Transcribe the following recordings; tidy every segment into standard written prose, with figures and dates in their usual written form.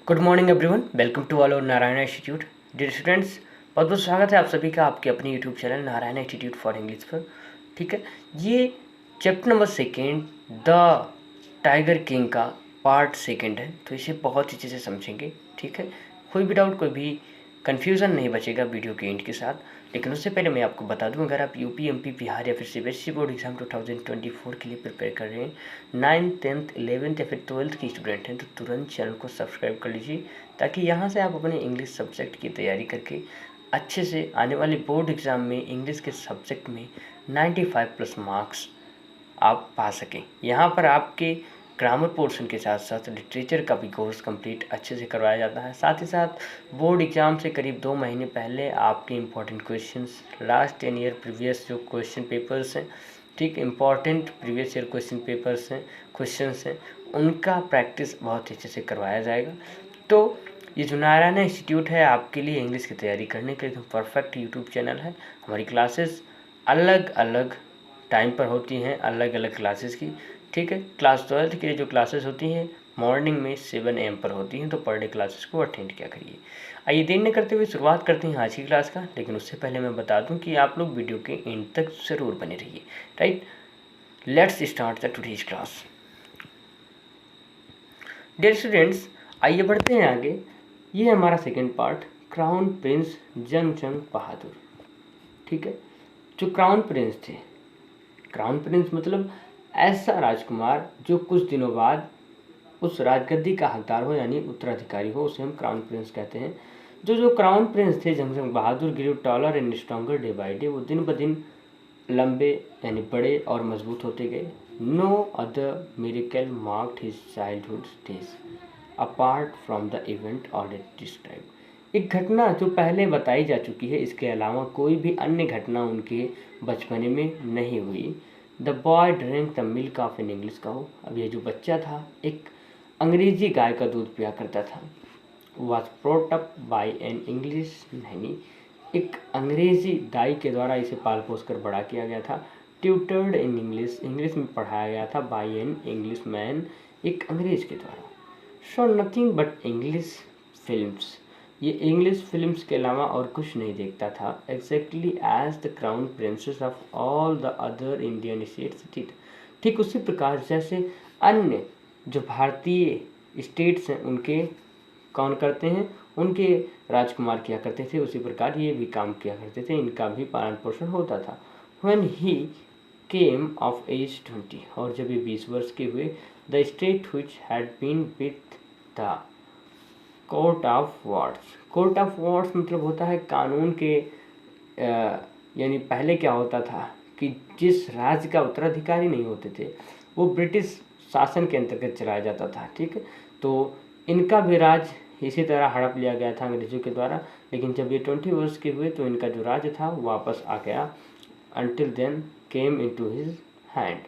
Good morning everyone, welcome to all over Narayan institute. Dear students, बहुत बहुत स्वागत है आप सभी का आपके अपने YouTube channel Narayan institute for English पर। ठीक है, ये chapter number second the tiger king का पार्ट सेकेंड है, तो इसे बहुत अच्छे से समझेंगे। ठीक है, कोई भी डाउट, कोई भी कन्फ्यूज़न नहीं बचेगा वीडियो के एंड के साथ। लेकिन उससे पहले मैं आपको बता दूं, अगर आप यूपी, एमपी, बिहार या फिर सीबीएसई बोर्ड एग्जाम 2024 के लिए प्रिपेयर कर रहे हैं, 9th, 10th, 11th या फिर 12th के स्टूडेंट हैं, तो तुरंत चैनल को सब्सक्राइब कर लीजिए, ताकि यहाँ से आप अपने इंग्लिश सब्जेक्ट की तैयारी करके अच्छे से आने वाले बोर्ड एग्ज़ाम में इंग्लिश के सब्जेक्ट में 95+ मार्क्स आप पा सकें। यहाँ पर आपके ग्रामर पोर्शन के साथ साथ लिटरेचर का भी कोर्स कंप्लीट अच्छे से करवाया जाता है। साथ ही साथ बोर्ड एग्ज़ाम से करीब 2 महीने पहले आपके important questions, last 10 year previous जो क्वेश्चन पेपर्स हैं, ठीक, important previous year question papers हैं, क्वेश्चंस हैं, उनका प्रैक्टिस बहुत अच्छे से करवाया जाएगा। तो ये जो नारायण इंस्टीट्यूट है आपके लिए इंग्लिश की तैयारी करने के लिए परफेक्ट यूट्यूब चैनल है। हमारी क्लासेस अलग अलग टाइम पर होती हैं, अलग अलग क्लासेस की। ठीक है, क्लास 12th के लिए जो क्लासेस होती हैं मॉर्निंग में 7 AM पर होती हैं, तो पर डे क्लासेस को अटेंड किया करिए। आइए देर न करते हुए शुरुआत करते हैं आज की क्लास का। लेकिन उससे पहले मैं बता दूं कि आप लोग वीडियो के एंड तक ज़रूर बने रहिए। Right, let's start the today's class. Dear students, आइए बढ़ते हैं आगे। ये है हमारा सेकेंड पार्ट, क्राउन प्रिंस जंग बहादुर। ठीक है, जो क्राउन प्रिंस थे, क्राउन प्रिंस मतलब ऐसा राजकुमार जो कुछ दिनों बाद उस राजगद्दी का हकदार हो, यानी उत्तराधिकारी हो, उसे हम क्राउन प्रिंस कहते हैं। जो क्राउन प्रिंस थे Jang Bahadur grew taller and stronger day by day, वो दिन ब दिन लंबे यानी बड़े और मजबूत होते गए। No other miracle marked his childhood days apart from the event already described. एक घटना जो पहले बताई जा चुकी है, इसके अलावा कोई भी अन्य घटना उनके बचपने में नहीं हुई। The boy drink the milk of an English cow. अब ये जो बच्चा था एक अंग्रेजी गाय का दूध पिया करता था। Was brought up by an English Naini. एक अंग्रेजी दाई के द्वारा इसे पाल पोस कर बड़ा किया गया था। ट्यूटर्ड इन इंग्लिश, इंग्लिश में पढ़ाया गया था बाय एन इंग्लिश मैन, एक अंग्रेज के द्वारा। Show nothing but English films, ये इंग्लिश फिल्म्स के अलावा और कुछ नहीं देखता था। Exactly as the crown princes of all the other Indian states did. ठीक उसी प्रकार जैसे अन्य जो भारतीय स्टेट्स हैं उनके कौन करते हैं, उनके राजकुमार किया करते थे, उसी प्रकार ये भी काम किया करते थे, इनका भी पालन पोषण होता था। When he came of age 20, और जब ये 20 वर्ष के हुए, the state which had been with the court of wards. Court of wards मतलब होता है कानून के, यानी पहले क्या होता था कि जिस राज्य का उत्तराधिकारी नहीं होते थे वो ब्रिटिश शासन के अंतर्गत चलाया जाता था। ठीक है, तो इनका भी राज इसी तरह हड़प लिया गया था अंग्रेजों के द्वारा। लेकिन जब ये 20 वर्ष के हुए तो इनका जो राज्य था वापस आ गया। Until then came into his hand,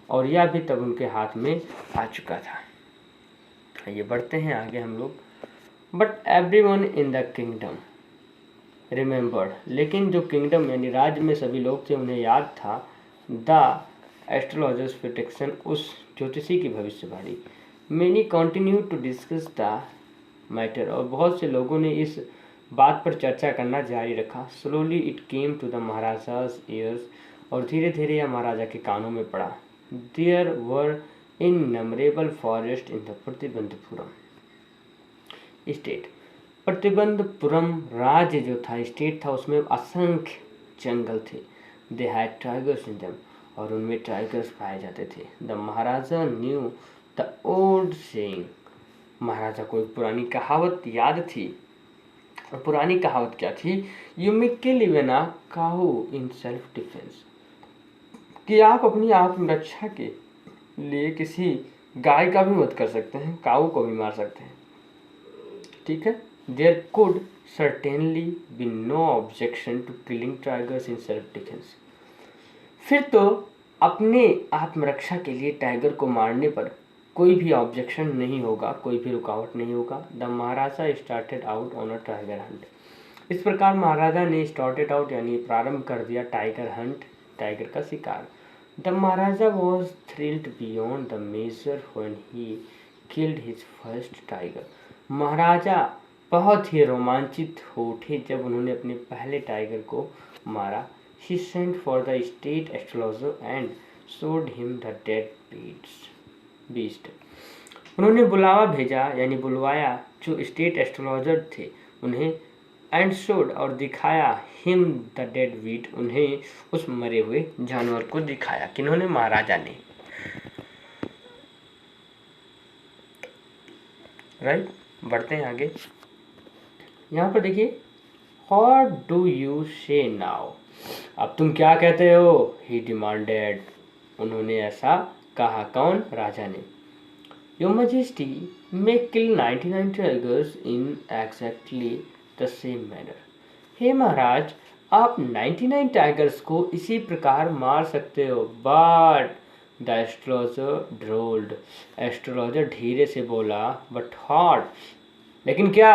और यह भी तब उनके हाथ में आ चुका था। ये बढ़ते हैं आगे हम लोग। But everyone in the kingdom remembered, लेकिन जो किंगडम यानी राज्य में सभी लोग थे उन्हें याद था द एस्ट्रोलॉजर्स प्रेडिक्शन, उस ज्योतिषी की भविष्यवाणी। Many continue to discuss the matter, और बहुत से लोगों ने इस बात पर चर्चा करना जारी रखा। Slowly it came to the Maharaja's ears, और धीरे धीरे यह महाराजा के कानों में पड़ा। There were innumerable forests in the Pratibandhapuram state. Pratibandhapuram राज्य जो था, स्टेट था, उसमें असंख्य जंगल थे। They had tigers in them, और उनमें टाइगर्स पाए जाते थे। The Maharaja knew the old saying, महाराजा को एक पुरानी कहावत याद थी। और पुरानी कहावत क्या थी? You may kill even a cow in self defence, कि आप अपनी आत्मरक्षा के लिए किसी गाय का भी वध कर सकते हैं, काऊ को भी मार सकते हैं। ठीक है, there could certainly be no objection to killing tigers in self defence. फिर तो अपने आत्मरक्षा के लिए टाइगर को मारने पर कोई भी ऑब्जेक्शन नहीं होगा, कोई भी रुकावट नहीं होगा। The Maharaja started out on a tiger Hunt, इस प्रकार महाराजा ने स्टार्टेड आउट यानी प्रारंभ कर दिया टाइगर हंट, टाइगर का शिकार। The Maharaja was thrilled beyond the measure when he killed his first tiger. महाराजा बहुत ही रोमांचित हो उठे जब उन्होंने अपने पहले टाइगर को मारा। He sent for the state astrologer and showed him the dead beast. उन्होंने बुलावा भेजा यानी बुलवाया जो स्टेट एस्ट्रोलॉजर थे उन्हें, एंड शोड और दिखाया हिम द डेड बीट, उन्हें उस मरे हुए जानवर को दिखाया। किन्होंने? महाराजा ने। राइट, बढ़ते हैं आगे। यहाँ पर देखिए, व्हाट डू यू से नाउ, अब तुम क्या कहते हो? ही डिमांडेड, उन्होंने ऐसा कहा। कौन? राजा ने। Your majesty may kill 99 tigers in exactly the same manner. हे महाराज, आप 99 टाइगर्स को इसी प्रकार मार सकते हो। But the astrologer drawled, astrologer धीरे से बोला। बट हॉट, लेकिन क्या?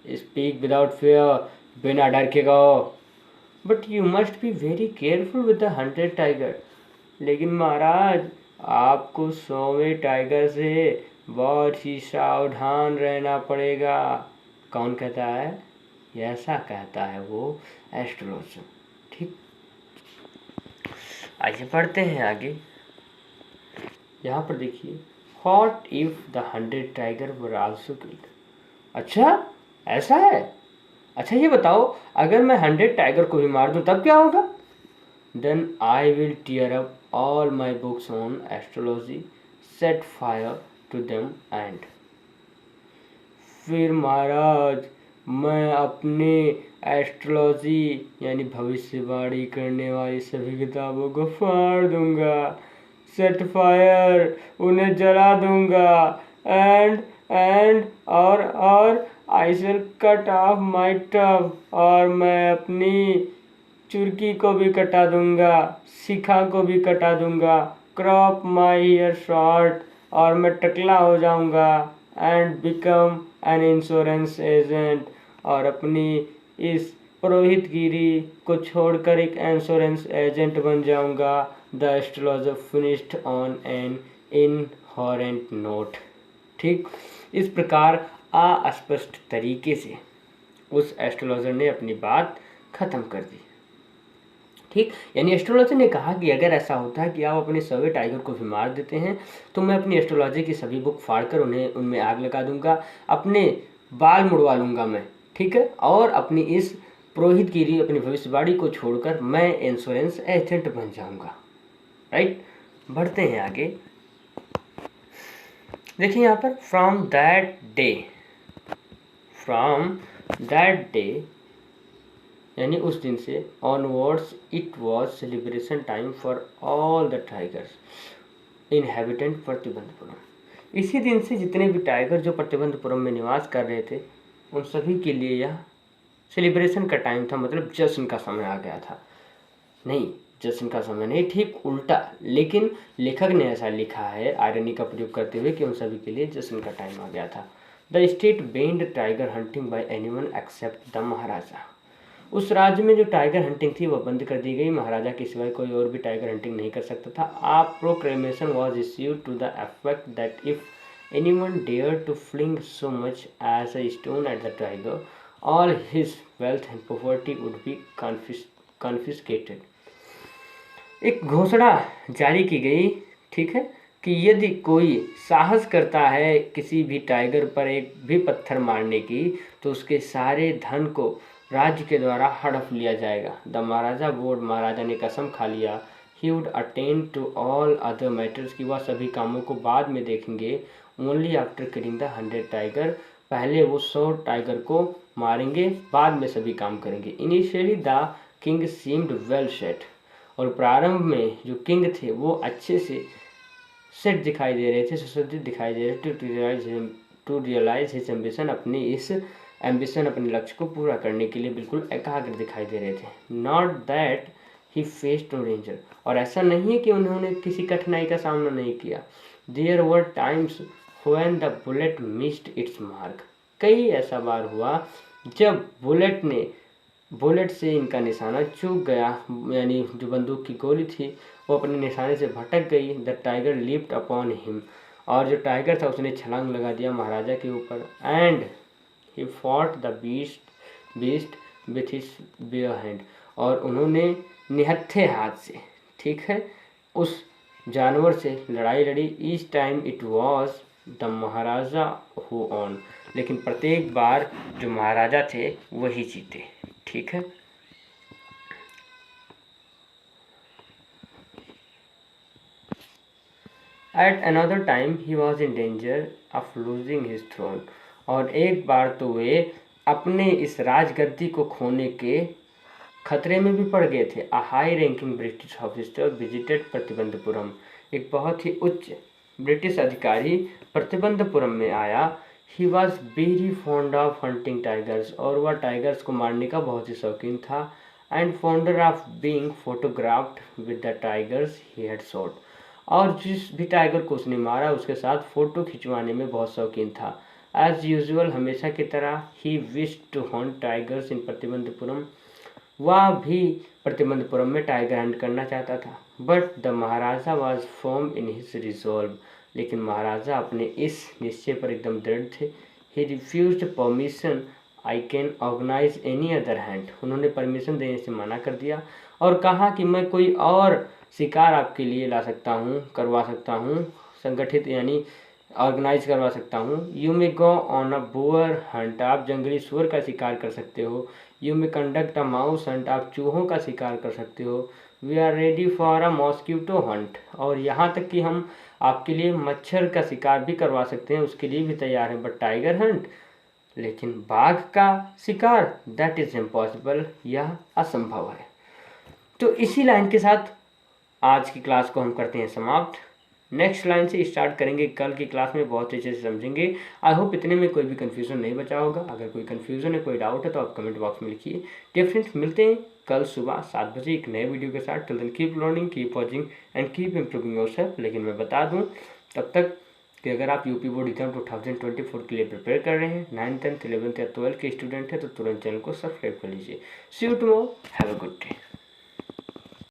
स्पीक विदाउट फियर, बिना डर के कहो। But you must be very careful with the 100 tiger, लेकिन महाराज आपको 100वें टाइगर से बहुत ही सावधान रहना पड़ेगा। कौन कहता है? ऐसा कहता है वो एस्ट्रोलॉजर। ठीक, आइए पढ़ते हैं आगे। यहाँ पर देखिए, what if the 100 tiger were also killed. अच्छा, ऐसा है? अच्छा ये बताओ, अगर मैं 100 टाइगर को भी मार दूं तब क्या होगा? Then I will tear up all my books on astrology, set fire to them and. फिर महाराज मैं अपने एस्ट्रोलॉजी यानी भविष्यवाणी करने वाली सभी किताबों को फाड़ दूंगा, सेट फायर, उन्हें जला दूंगा, एंड और I will cut of my tough, और मैं अपनी चुर्की को भी कटा दूंगा, शिखा को भी कटा दूंगा, क्रॉप माई हेयर शॉर्ट, और मैं टकला हो जाऊंगा, and become an insurance agent, और अपनी इस पुरोहितगिरी को छोड़कर एक इंश्योरेंस एजेंट बन जाऊंगा। The astrologer finished on an inherent note. ठीक, इस प्रकार अस्पष्ट तरीके से उस एस्ट्रोलॉजर ने अपनी बात खत्म कर दी। ठीक, यानी एस्ट्रोलॉजर ने कहा कि अगर ऐसा होता है कि आप अपने 100वें टाइगर को भी मार देते हैं तो मैं अपनी एस्ट्रोलॉजी की सभी बुक फाड़कर उनमें आग लगा दूंगा, अपने बाल मुड़वा लूँगा मैं। ठीक है, और अपनी इस पुरोहितगिरी, अपनी भविष्यवाणी को छोड़कर मैं इंश्योरेंस एजेंट बन जाऊंगा। राइट, बढ़ते हैं आगे। देखिए यहाँ पर, फ्रॉम दैट डे यानी उस दिन से onwards it was celebration time for all the tigers inhabitant Pratibandapuram. इसी दिन से जितने भी टाइगर जो प्रतिबंधपुरम में निवास कर रहे थे उन सभी के लिए यह सेलिब्रेशन का टाइम था, मतलब जश्न का समय आ गया था। नहीं, जश्न का समय नहीं, ठीक उल्टा। लेकिन लेखक ने ऐसा लिखा है आयरनी का प्रयोग करते हुए कि उन सभी के लिए जश्न का टाइम आ गया था। The state banned tiger hunting by anyone except the Maharaja. उस राज्य में जो टाइगर हंटिंग थी वह बंद कर दी गई, महाराजा के सिवाय कोई और भी टाइगर हंटिंग नहीं कर सकता था। A proclamation was issued to the effect that if anyone dared to fling so much as a stone at the tiger, all his wealth and property would be confiscated. एक घोषणा जारी की गई, ठीक है, कि यदि कोई साहस करता है किसी भी टाइगर पर एक भी पत्थर मारने की तो उसके सारे धन को राज्य के द्वारा हड़प लिया जाएगा। द महाराजा बोर्ड, महाराजा ने कसम खा लिया, he would attend to all other matters, की वह सभी कामों को बाद में देखेंगे। Only after killing the 100 tiger, पहले वो 100 टाइगर को मारेंगे, बाद में सभी काम करेंगे। Initially the king seemed well set, और प्रारंभ में जो किंग थे वो अच्छे से सेट दिखाई दे रहे थे, सुसज्जित दिखाई दे रहे थे। टू रियलाइज हिज एम्बिशन, अपनी इस एम्बिशन, अपने लक्ष्य को पूरा करने के लिए बिल्कुल एकाग्र दिखाई दे रहे थे। Not that he faced no danger, और ऐसा नहीं है कि उन्होंने किसी कठिनाई का सामना नहीं किया। There were times when the bullet missed its mark, कई ऐसा बार हुआ जब बुलेट से इनका निशाना चूक गया, यानी जो बंदूक की गोली थी वो अपने निशाने से भटक गई। The tiger leaped upon him, और जो टाइगर था उसने छलांग लगा दिया महाराजा के ऊपर। And he fought the beast with his bare hand, और उन्होंने निहत्थे हाथ से, ठीक है, उस जानवर से लड़ाई लड़ी। Each time it was the Maharaja who on, लेकिन प्रत्येक बार जो महाराजा थे वही जीते, ठीक है। At another time he was in danger of losing his throne, और एक बार तो वे अपने इस राजगद्दी को खोने के खतरे में भी पड़ गए थे। A high ranking British officer visited Pratibandapuram, एक बहुत ही उच्च ब्रिटिश अधिकारी प्रतिबंधपुरम में आया। He was very fond of hunting tigers, और वह टाइगर्स को मारने का बहुत ही शौकीन था। And fonder of being photographed with the tigers he had shot, और जिस भी टाइगर को उसने मारा उसके साथ फ़ोटो खिंचवाने में बहुत शौकीन था। एज यूजुअल, हमेशा की तरह, he wish to hunt tigers in Pratibandhapuram, वह भी प्रतिबंधपुरम में टाइगर हंट करना चाहता था। But the Maharaja was firm in his resolve, लेकिन महाराजा अपने इस निश्चय पर एकदम दृढ़ थे। He refused permission, I can organise any other hunt, उन्होंने परमिशन देने से मना कर दिया और कहा कि मैं कोई और शिकार आपके लिए ला सकता हूँ, करवा सकता हूँ, संगठित यानी ऑर्गेनाइज करवा सकता हूँ। You may go on a boar hunt, आप जंगली सुअर का शिकार कर सकते हो। You may conduct a mouse hunt, आप चूहों का शिकार कर सकते हो। We are ready for a mosquito hunt, और यहाँ तक कि हम आपके लिए मच्छर का शिकार भी करवा सकते हैं, उसके लिए भी तैयार हैं। बट टाइगर हंट, लेकिन बाघ का शिकार, दैट इज़ इम्पॉसिबल, यह असंभव है। तो इसी लाइन के साथ आज की क्लास को हम करते हैं समाप्त। नेक्स्ट लाइन से स्टार्ट करेंगे, कल की क्लास में बहुत अच्छे से समझेंगे। आई होप इतने में कोई भी कन्फ्यूज़न नहीं बचा होगा। अगर कोई कन्फ्यूज़न है, कोई डाउट है तो आप कमेंट बॉक्स में लिखिए। डियर फ्रेंड्स, मिलते हैं कल सुबह 7 बजे एक नए वीडियो के साथ। Till then keep learning, keep watching and keep improving yourself. लेकिन मैं बता दूँ तब तक कि अगर आप यूपी बोर्ड एग्जाम 2024 के लिए प्रिपेयर कर रहे हैं, 9th 10th 11th या 12th के स्टूडेंट हैं, तो तुरंत चैनल को सब्सक्राइब कर लीजिए। See you tomorrow, have a good day.